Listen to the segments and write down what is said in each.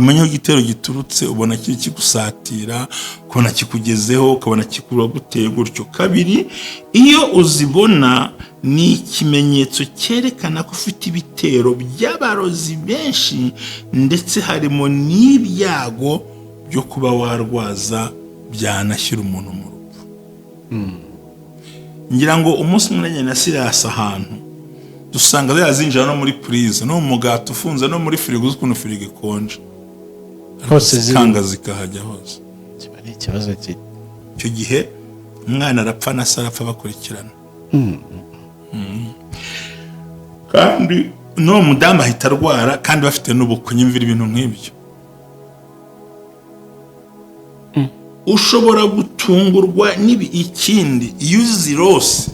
umenya igitero giturutse ubona kiri kigusatira ukabona kikugezeho ukabona kikura guteye gutyo. Kabiri, iyo uzibona ni ikimenyetso cyerekana ko ufite ibitero by'abarozi benshi ndetse harimo n'ibyago byo kuba warwaza byanashyira umuntu mu rupfu. Ngira ngo umunsi umwe na Silas ahantu dusanga yazinjira no muri prison no mugati ufunze no muri firigo ukuntu firigo ikonje hose zikanga zikahajya hose. Kibari ikibazo cyo gihe umwana arapfa na sarapfa bakurikirana. Kandi no mudamu ahita arwara kandi bafite n'ubukwe. Nyumvira ibintu nk'ibyo. Ushobora gutungurwa n'ibi. Ikindi iyo uzirose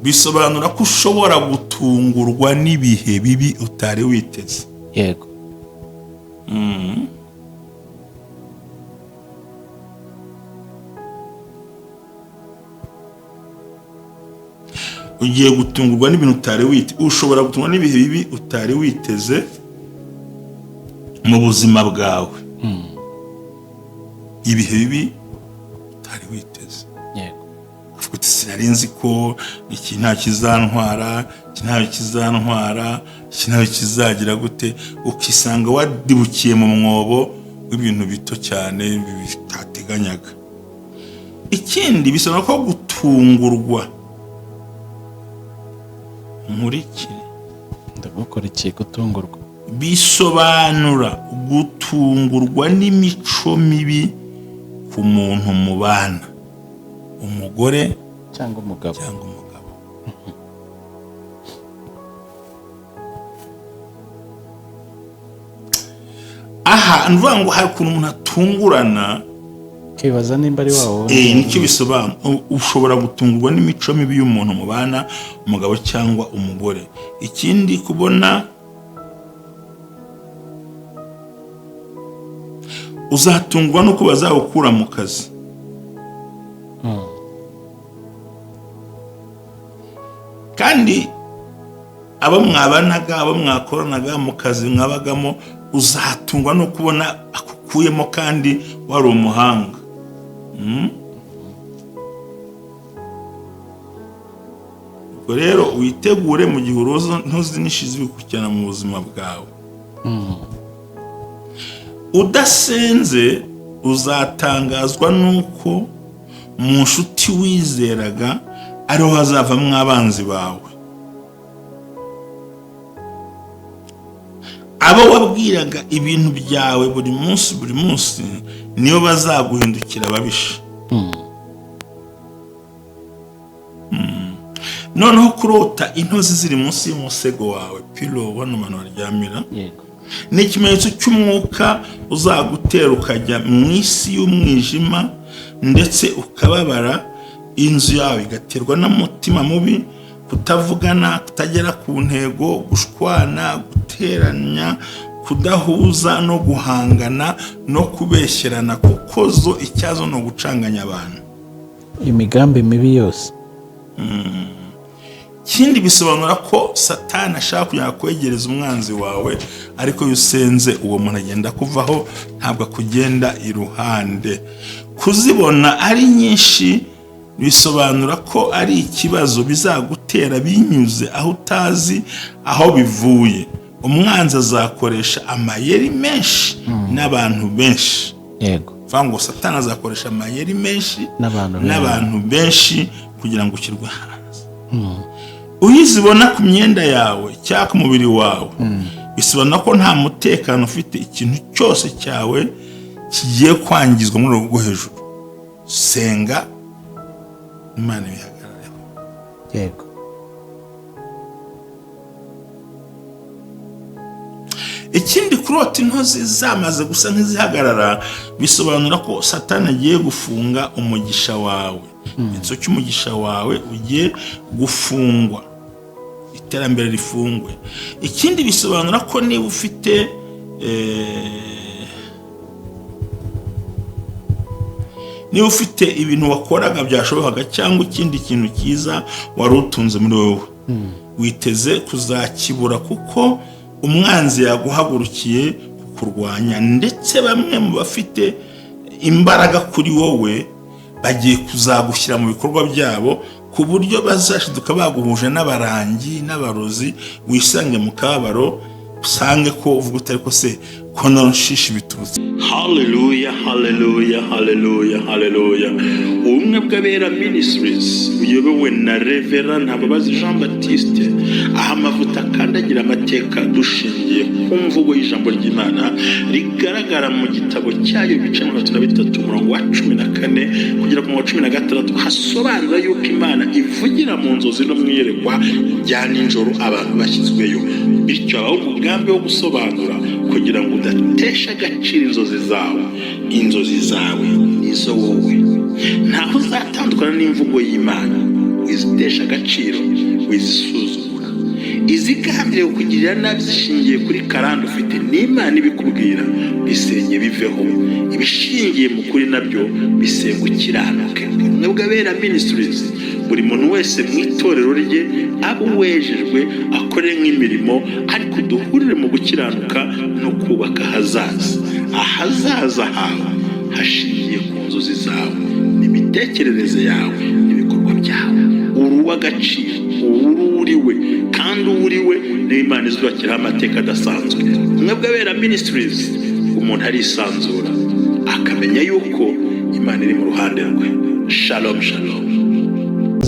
bisobanura ko ushobora gutungurwa n'ibihe bibi utari witeze. Yego. Ugiye gutungurwa n'ibintu utari witeze. Ushobora gutungurwa n'ibihe bibi utari witeze mu buzima bwawe. Ibihe bibi utari witeze. Yego. Ufite sinarinzi ko iki nta kizantwara, iki nta kizantwara, iki nta kizagira gute, ukisanga wadibukiye mu mwobo w'ibintu bito cyane bitateganyaga. Ikindi bisobanura ko gutungurwa nkurikire ndagukora iki gutungurwa bisobanura gutungurwa n'imico mibi ku muntu mubana, umugore cyangwa umugabo. Aha nvuga ngo hari ukuntu umuntu atungurana kibaza nimba ari wawo. Nicyo bisobanura. Ushobora gutungurwa n'imico mibi y'umuntu mubana, umugabo cyangwa umugore. Ikindi kubona uzatungwa nuko bazawukura mu kazi. Kandi abo mwabanaga, abo mwakoranaga mu kazi mwabagamo, uzatungwa no kubona akukuyemo kandi wari umuhanga. Ubwo rero witegure mu gihe urozo ntuzinishize bikurikirana mu buzima bwawe. Udasenze uzatangazwa nuko mu nshuti wizeraga ariho hazavamo abanzi bawe. Abo wabwiraga ibintu byawe buri munsi niyo bazaguhindukira babisha. Noneho kurota intozi ziri munsi y'umusego wawe, pillow wano mano waryamira. Yego. Ni ikimenyetso cy'umwuka uzagutera ukajya mu isi y'umwijima ndetse ukababara. Inzu yawe igaterwa n'umutima mubi, kutavugana, kutagera ku ntego, gushwana, guteranya, kudahuza no guhangana no kubeshyerana, kuko zo icyazo no gucanganya abantu. Imigambi mibi yose. Kindi bisobanura ko Satani ashaka kugira kwegereza umwanzi wawe, ariko yusenze uwo muntu agenda kuvaho, ntabwo kugenda iruhande. Kuzibona ari nyinshi bisobanura ko ari ikibazo bizagutera binyuze aho utazi aho bivuye. Umwanzi azakoresha amayeri menshi n'abantu benshi. Yego. Vango Satani azakoresha amayeri menshi n'abantu benshi kugira ngo ukirwe hanze. Uyizibona ku myenda yawe cyangwa ku mubiri wawe, bisobanura ko nta mutekano ufite, ikintu cyose cyawe kigiye kwangizwa muri urwo hejuru. Senga Imana ibihagarareho. Yego. Ikindi kurota intozi zamaze gusa nk'izihagarara bisobanura ko Satani agiye gufunga umugisha wawe. Inso cy'umugisha wawe ugiye gufungwa, iterambere rifungwe. Ikindi bisobanura ko niba ufite ibintu wakoraga byashobokaga cyangwa ikindi kintu cyiza wari utunze muri wowe, witeze kuzakibura kuko umwanzi yaguhagurukiye kukurwanya, ndetse bamwe mu bafite imbaraga kuri wowe bagiye kuzagushyira mu bikorwa byabo, ku buryo bazashiduka baguhuje n'abarangi n'abarozi, wisange mu kabaro, usange ko uvuga utari ko se ko nonshisha biturutse. Haleluya, haleluya, haleluya, haleluya. Ubumwe bw'Abera Ministries uyobowe na Reverend Ntababazi Jean Baptiste, aho amavuta akandagira amateka dushingiye ku mvugo y'ijambo ry'Imana rigaragara mu gitabo cyayo ibice 33 umurongo wa 14 kugera ku wa 16, hasobanura yuko Imana ivugira mu nzozi no mwiyerekwa bya nijoro abantu bashyizweyo, bityo abaho umugambi wo gusobanura kugira ngo udatesha agaciro inzozi zawe nizo wowe. Ntaho uzatandukana n'imvugo y'Imana, wizitesha agaciro, wizisuzugura, izigambiriye kukugirira nabi zishingiye kuri karande ufite n'Imana ibikubwira, bisenye biveho, ibishingiye mu kuri nabyo bisenga ukiranuke. Ubumwe bw'Abera Ministries, buri muntu wese mu itorero rye abo wejejwe akore nk'imirimo, ariko duhurire mu gukiranuka no kubaka ahazaza hawe hashingiye ku nzozi zawe n'imitekerereze yawe n'ibikorwa byawe. Uri uw'agaciro, uriwe, kandi uriwe niyo Imana izubakiraho amateka adasanzwe. Ubumwe bw'Abera Ministries, umuntu arisanzura akamenya yuko Imana iri mu ruhande rwe. Shalom, shalom.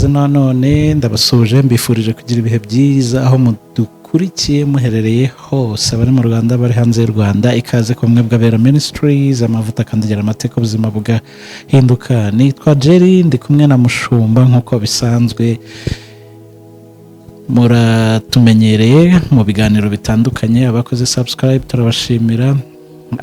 None ndabasuje, mbifurije kugira ibihe byiza aho mudukurikiye muherereye hose, abari mu Rwanda, bari hanze y'u Rwanda. Ikaze ku Bumwe bw'Abera Ministries, amavuta akandagira amateka, ubuzima bugahinduka. Nitwa Jerry, ndi kumwe na Mushumba nk'uko bisanzwe. Muratumenyereye mu biganiro bitandukanye, abakoze subscribe turabashimira,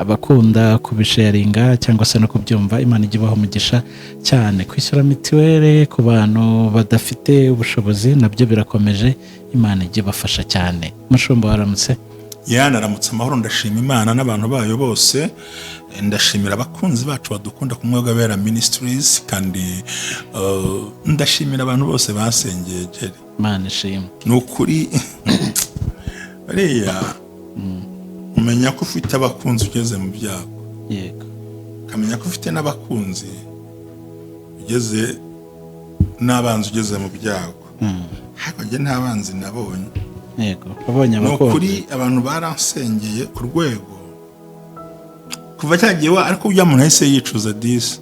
abakunda kubisharinga cyangwa se no kubyumva, Imana ijye ibaha umugisha cyane. Kwishyura mitiweli ku bantu badafite ubushobozi nabyo birakomeje, Imana ijye ibafasha cyane. Mushumba, waramutse? Naramutse amahoro, ndashima Imana n'abantu bayo bose. Ndashimira abakunzi bacu badukunda ku Bumwe bw'Abera Ministries, kandi ndashimira abantu bose basengeye Jerry. Imana ishimwe. Ni ukuri bariya umenya ko ufite abakunzi ugeze mu byago, yego, ukamenya ko ufite n'abakunzi ugeze n'abanzi ugeze mu byago. Hakurya nta banzi nabonye, yego, babonye abakunzi. Ni ukuri abantu baransengeye ku rwego kuva cyagiye, ariko ujya muntu yahise yicuza disi.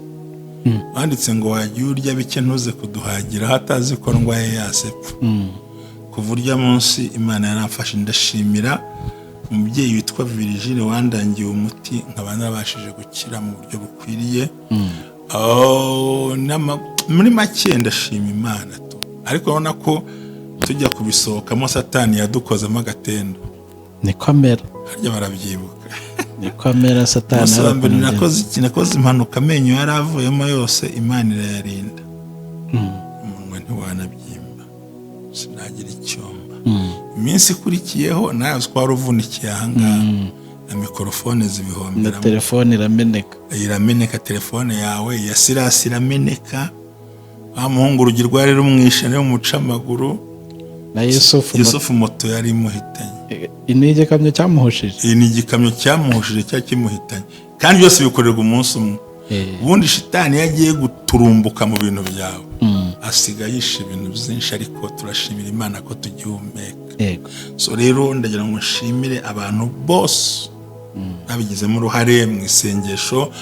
Banditse ngo wagiye urya bike ntuze kuduhagira, hatazi ko ndwaye yasepfa. Kuva urya munsi Imana yaramfashe. Ndashimira umubyeyi witwa Virgile wandangiye umuti, nkaba narabashije gukira mu buryo bukwiriye. Muri make ndashima Imana tu, ariko urabona ko tujya kubisohokamo Satani yadukozemo agatendo. Niko amera, harya barabyibuka. Niko amera Satani. Nakoze impanuka, amenyo yaravuyemo yose, Imana irayarinda. Umunwa ntiwanabyimba, sinagira icyomba. Iminsi ikurikiyeho nawe twari uvunikiye ahangaha, na mikorofone zibihomberamo, na telefone irameneka, telefone yawe ya Sirasi irameneka, wa muhungu urugi rwari rumwishe niyo muca amaguru, na Yusufu moto yari imuhitanye. Ni igikamyo cyamuhushije. Iyi ni igikamyo cyamuhushije cyangwa kimuhitanye, kandi byose bikorerwa umunsi umwe. Ubundi shitani yagiye guturumbuka mu bintu byawe, asiga yishe ibintu byinshi, ariko turashimira Imana ko tugihumeka. So rero ndagira ngo nshimire abantu bose babigizemo uruhare mu isengesho.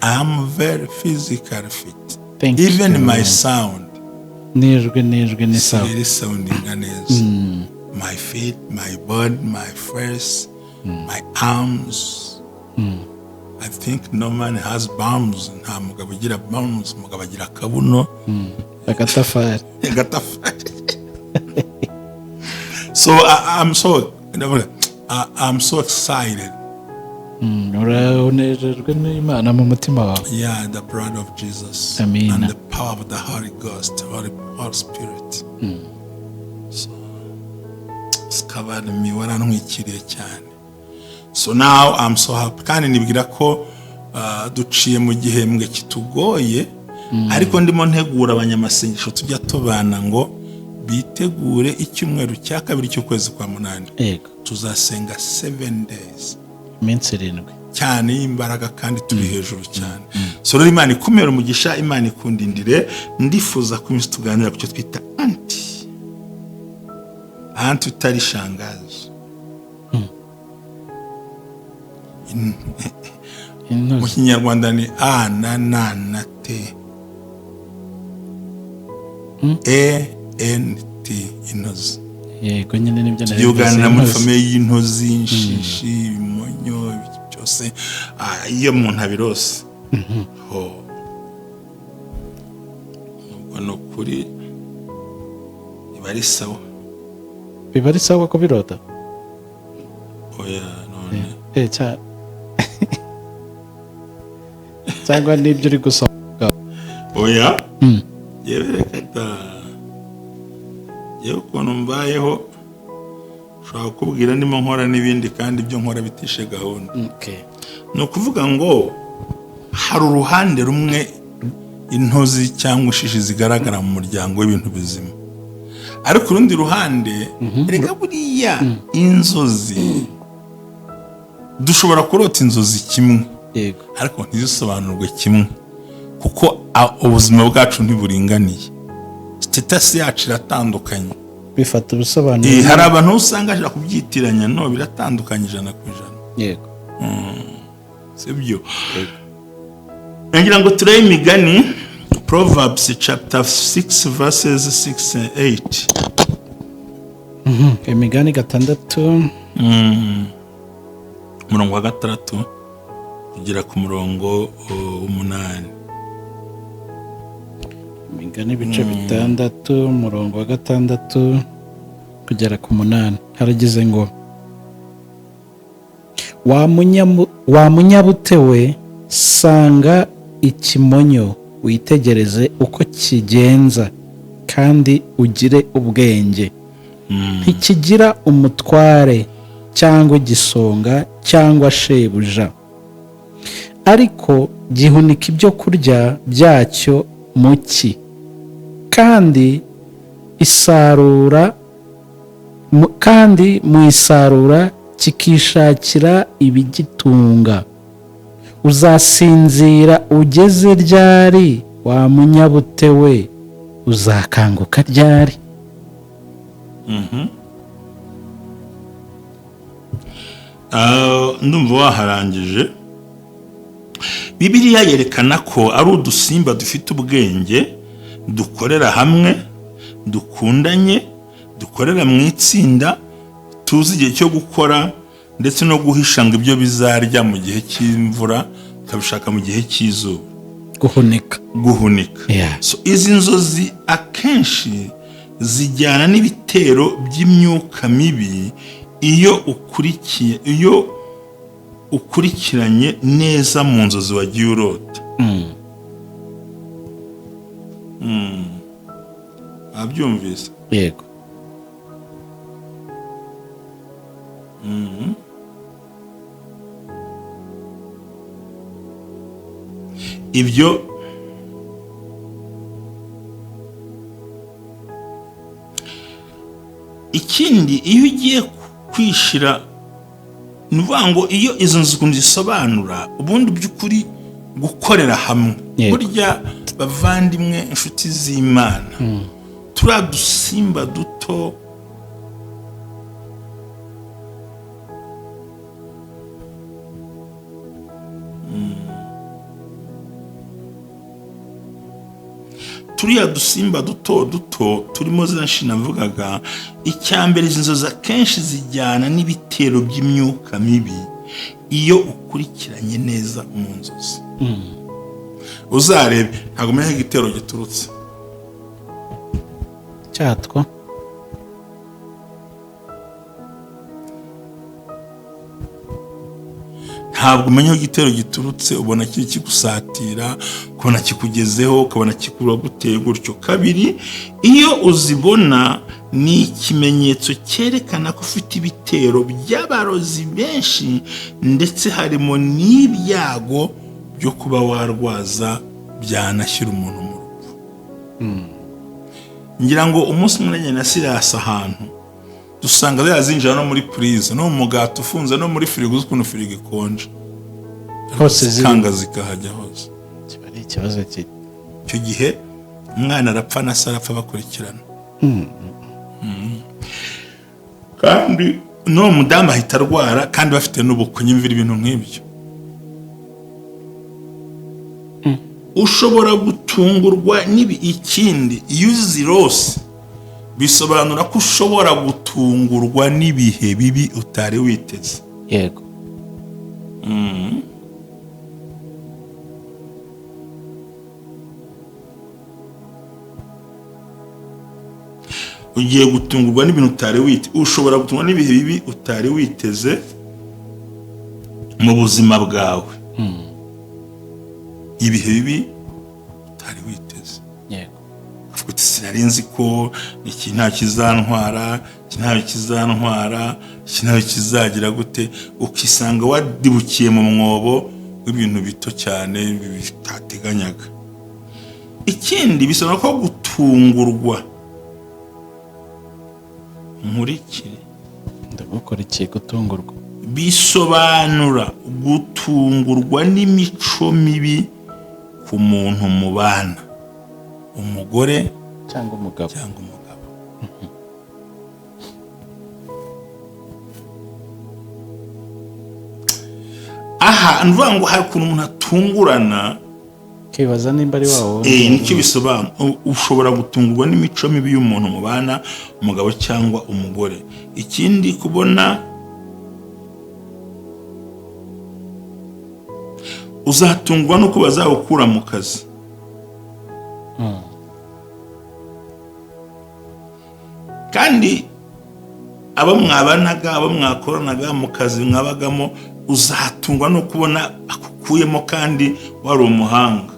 I am very physically fit. Even my sound, nijwi ni sawa, very sounding neza. My feet, my body, my face, my arms. I think no man has bombs. Nta mugabo ugira bombs, mugabo agira akabuno, agatafari. So I'm so excited. Uranejejwe n'Imana mu mutima wawe. Yeah, the blood of Jesus. Amen. And the power of the Holy Ghost, Holy Spirit. So it's covered me, warantwikiriye cyane. So now I'm so happy. Kandi nibwira ko duciye mu gihembwe kitugoye, ariko ndimo ntegura abanyamasengesho tujya tubana ngo bitegure icyumweru cya kabiri cy'ukwezi kwa munani. Tuzasenga 7 days. iminsi 7 cyane y'imbaraga kandi turi hejuru cyane. So rero Imana ikumera umugisha, Imana ikundindire. Ndifuza ko iminsi tuganira ku cyo twita anti utari shangazi. Mu Kinyarwanda ni a na na na t ENT intozi. Yego nyine nibyo nari tuganira muri famille y'intozi, inshishi, ibimonyo, byose iyo umuntu abirose. Ubwo no kuri biba ari sawa ko birota. Oya none cyangwa nibyo uri gusoma. Oya yerekata yewe ukuntu mbayeho ushobora kubwira ndimo nkora n'ibindi kandi ibyo nkora bitishe gahunda. Ni ukuvuga ngo hari uruhande rumwe intozi cyangwa ishishi zigaragara mu muryango w'ibintu bizima, ariko urundi ruhande reka buriya inzozi dushobora kurota inzozi kimwe ariko ntizisobanurwe kimwe kuko ubuzima bwacu ntiburinganiye. Status yacu iratandukanye, bifata ubusobanuro. Hari abantu usanga aje kubyitiranya, no biratandukanye 100%. Yego. Sibyo. Ngira ngo turebe imigani, Proverbs chapter 6 verses 6 and 8. Imigani 6 umurongo wa 6 kugera ku murongo 8. Imigani ibice 6 umurongo wa 6 kugera ku 8 haragize ngo wa munyabute we sanga ikimonyo witegereze uko kigenza kandi ugire ubwenge. Ntikigira umutware cyangwa igisonga cyangwa shebuja, ariko gihunika ibyo kurya byacyo muki kandi mu isarura kikishakira ibigitunga. Uzasinzira ugeze ryari wa munyabute we? Uzakanguka ryari? Ndumva waharangije. Bibiliya yerekana ko ari udusimba dufite ubwenge, dukorera hamwe, dukundanye, dukorera mu itsinda, tuzi igihe cyo gukora ndetse no guhisha ngo ibyo bizarya mu gihe cy'imvura, kabishaka mu gihe cy'izuba. Guhunika. So izi nzozi akenshi zijyana n'ibitero by'imyuka mibi iyo ukurikiranye neza mu nzozi wagiye urota. Abyumvise? Yego. Ibyo ikindi iyo ugiye kwishira nuvuga ngo iyo izo nzu zisobanura ubundi by'ukuri gukorera hamwe. Burya bavandimwe inshuti z'Imana, turadusimba duto turiya dusimba duto duto turimo zinshi navugaga. Icyambere izo nzozi akenshi zijyana n'ibitero by'imyuka mibi iyo ukurikiranye neza mu nzozi. Uzarebe ntabwo umenya igitero giturutse cyatwa. Ntabwo umenya igitero giturutse, ubona kiri kigusatira, ukabona kikugezeho, ukabona kikura guteye gutyo. Kabiri, iyo uzibona ni ikimenyetso cyerekana ko ufite ibitero by'abarozi benshi ndetse harimo n'ibyago byo kuba warwaza byanashyira umuntu mu rupfu. Ngira ngo umunsi umwe na Sirasi ahantu dusanga zazinjira no muri purize, no mu mugati ufunze, no muri firigo, ukuntu firigo ikonje hose zikanga zikahajya hose. kiba ari ikibazo icyo gihe umwana arapfa na se arapfa bakurikirana. Kandi n'uwo mudamu ahita arwara kandi bafite n'ubukwe. Nyumvira ibintu nk'ibyo. Ushobora gutungurwa ikindi iyo uzirose bisobanura ko ushobora gutungurwa n'ibihe bibi utari witeze. yego. Ugiye gutungurwa n'ibintu utari witeze. Ushobora gutungurwa n'ibihe bibi utari witeze mu buzima bwawe. Ibihe bibi utari witeze. yego. Ufite sinari nzi ko iki nta kizantwara, iki nta kizantwara, iki nta kizagira gute, ukisanga wadibukiye mu mwobo w'ibintu bito cyane bitateganyaga. Ikindi bisobanura ko gutungurwa nkurikire ndagukora iki gutungurwa bisobanura gutungurwa n'imico mibi ku muntu mubana, umugore cyangwa umugabo. Aha nvuga ngo hari ukuntu umuntu atungurana, kibaza nimba ari wawo. nicyo bisobanura. Ushobora gutungurwa n'imico mibi y'umuntu mubana, umugabo cyangwa umugore. Ikindi kubona uzatungwa nuko bazawukura mu kazi. Kandi abo mwabanaga, abo mwakoranaga mu kazi mwabagamo, uzatungwa no kubona akukuyemo kandi wari umuhanga.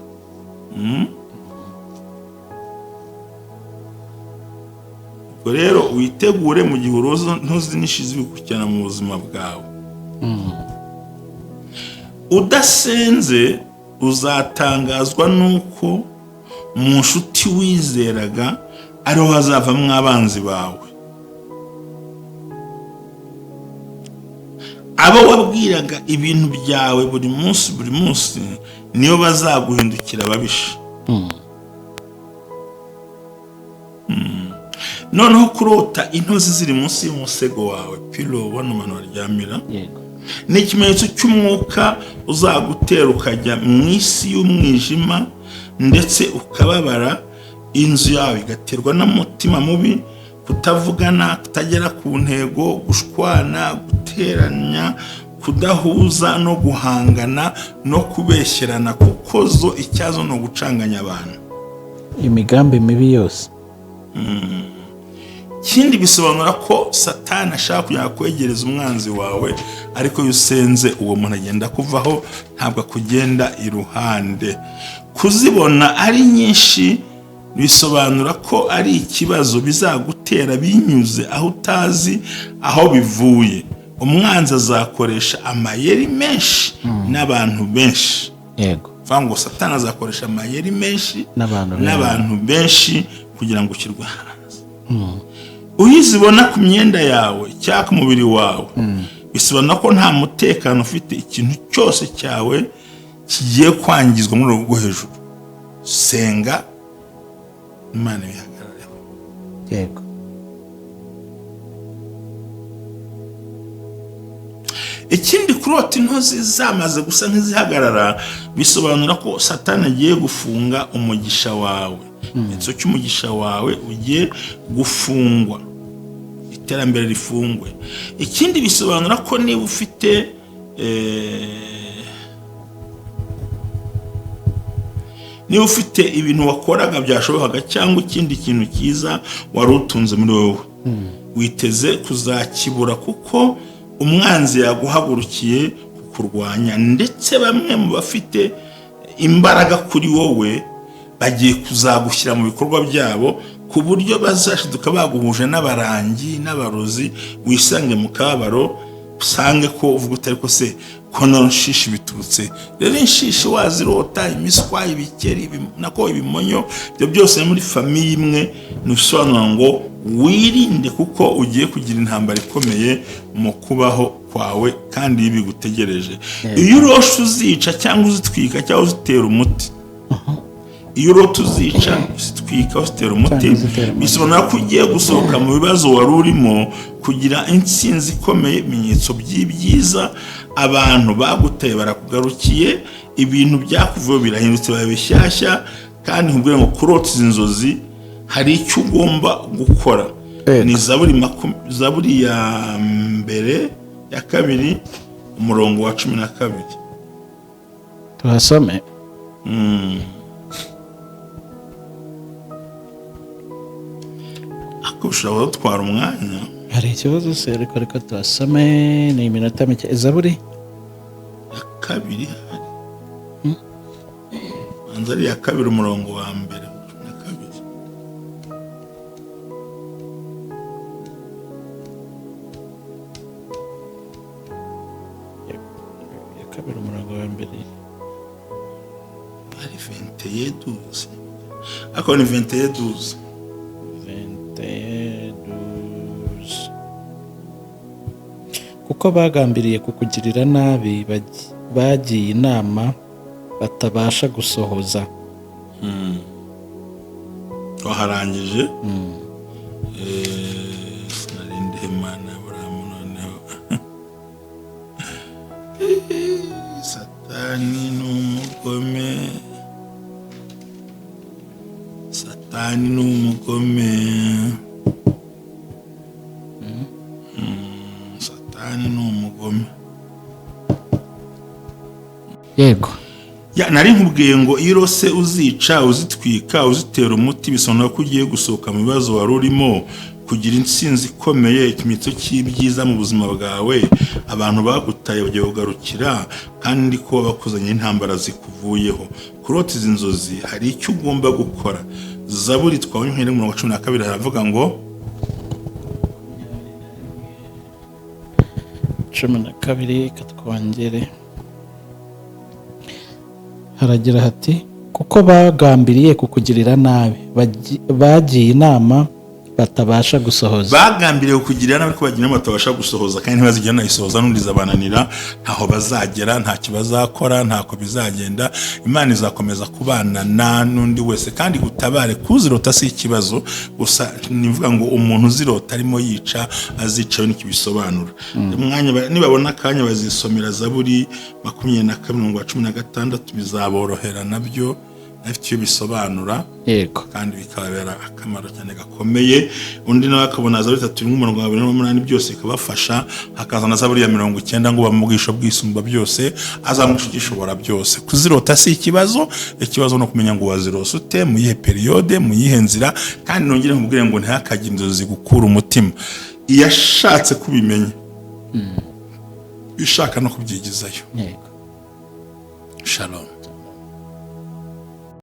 Ubwo rero witegure mu gihe uroza ntuzinishize bikurikirana mu buzima bwawe. Udasenze uzatangazwa nuko mu nshuti wizeraga ariho hazavamo abanzi bawe. Abo wabwiraga ibintu byawe buri munsi niyo bazaguhindukira babisha. Noneho kurota intozi ziri munsi y'umusego wawe, pilo wano mano waryamira, yego, ni ikimenyetso cy'umwuka uzagutera ukajya mu isi y'umwijima ndetse ukababara. Inzu yawe igaterwa n'umutima mubi, kutavugana, kutagera ku ntego, gushwana, guteranya, kudahuza no guhangana no kubeshyerana, kuko zo icyazo no gucanganya abantu. imigambi mibi yose. Ikindi bisobanura ko Satani ashaka kugira kwegereza umwanzi wawe, ariko iyo usenze uwo muntu agenda kuvaho, ntabwo kugenda iruhande. Kuzibona ari nyinshi bisobanura ko ari ikibazo bizagutera binyuze aho utazi aho bivuye. Umwanzi azakoresha amayeri menshi n'abantu benshi. yego. Vango Satani azakoresha amayeri menshi n'abantu benshi kugira ngo ukirwe hanze. Uyizibona ku myenda yawe cyangwa ku mubiri wawe, bisobanura ko nta mutekano ufite, ikintu cyose cyawe kigiye kwangizwa muri urwo hejuru. Senga Imana ihagarareho. yego. Ikindi kurota intozi zamaze gusa nk'izihagarara bisobanura ko Satani agiye gufunga umugisha wawe. Icyo cy'umugisha wawe ugiye gufungwa, iterambere rifungwe. Ikindi bisobanura ko niba ufite ibintu wakoraga byashobokaga cyangwa ikindi kintu cyiza wari utunze muri wowe, witeze kuzakibura kuko umwanzi yaguhagurukiye kukurwanya. Ndetse bamwe mu bafite imbaraga kuri wowe bagiye kuzagushyira mu bikorwa byabo, ku buryo bazashiduka baguhuje n'abarangi n'abarozi, wisange mu kabaro, usange ko uvuga utari ko se kono nshishi biturutse. Rero inshishi wazirota, imiswa, ibikeri, nako ibimonyo, ibyo byose muri famiye imwe, nusobanura ngo wirinde kuko ugiye kugira intambara ikomeye mu kubaho kwawe kandi ibi gutegereje. Iyo uroshe uzica cyangwa uzitwika cyangwa uzitera umuti, iyo urota uzica uzitwika uzitera umuti, bisobanura ko ugiye gusohoka mu bibazo wari urimo kugira intsinzi ikomeye. Ibimenyetso by'ibyiza, abantu baguteye barakugarukiye, ibintu byakuvuye birahindutse biba bishyashya, kandi nkubwira ngo kurota izi nzozi hari icyo ugomba gukora. Ni Zaburi ya mbere ya kabiri umurongo wa 12. Tuhasome. Ako ushobora gutwara umwanya. Hari ikibazo se ariko tuhasome, ni iminota mike. Zaburi ya kabiri Anzari ya kabiri umurongo wa mbere na kabiri. Ya kabiri umurongo wa mbere. Ari 21:12. Ako ni 21:12. Kuko bagambiriye kukugirira nabi, bagiye inama batabasha gusohoza. Waharangije. Sinarinde Imana Aburahamu noneho. Satani n'umugome. Satani n'umugome. Satani n'umugome. Yego. Nari nkubwiye ngo irose uzica, uzitwika, uzitera umuti, bisobanura ko ugiye gusohoka mu bibazo wari urimo, kugira intsinzi ikomeye, ikimenyetso cy'ibyiza mu buzima bwawe. Abantu bagutaye bagiye kugarukira, kandi ko bakuzanye intambara zikuvuyeho. Kurota izi nzozi hari icyo ugomba gukora. Zaburi twabonye nk'iri mu 12 haravuga ngo 12 katwongere. Haragira hati kuko bagambiriye kukugirira nabi, bagiye inama batabasha gusohoza. Bagambiriye kukugirira nabi, ko bagiye inama batabasha gusohoza, kandi ntibazigera nayisohoza, n'undi zabananira, ntaho bazagera, ntacyo bazakora, ntako bizagenda. Imana izakomeza kubana na n'undi wese, kandi gutabare kuzirota si ikibazo gusa. Nivuga ngo umuntu uzirota arimo yica, azicayo n'ikibisobanura. Umwanya nibabona akanya bazisomera Zaburi 22:16, bizaborohera nabyo, afite icyo bisobanura. Yego. Kandi bikabera akamaro cyane gakomeye. Undi nawe akabona Zaburi 3:28 byose ikabafasha. Hakaza na Zaburi ya 90 ngo bamubwisho bwisumba byose, azamushigishobora byose. Kuzirota si ikibazo, ikibazo no kumenya ngo wazirose ute, mu yihe periode, mu yihe nzira. Kandi nongere nkubwire ngo ntihakagire inzozi gukura umutima. Iyashatse kubimenya, ishaka no kubyigizayo. Yego. Shalom.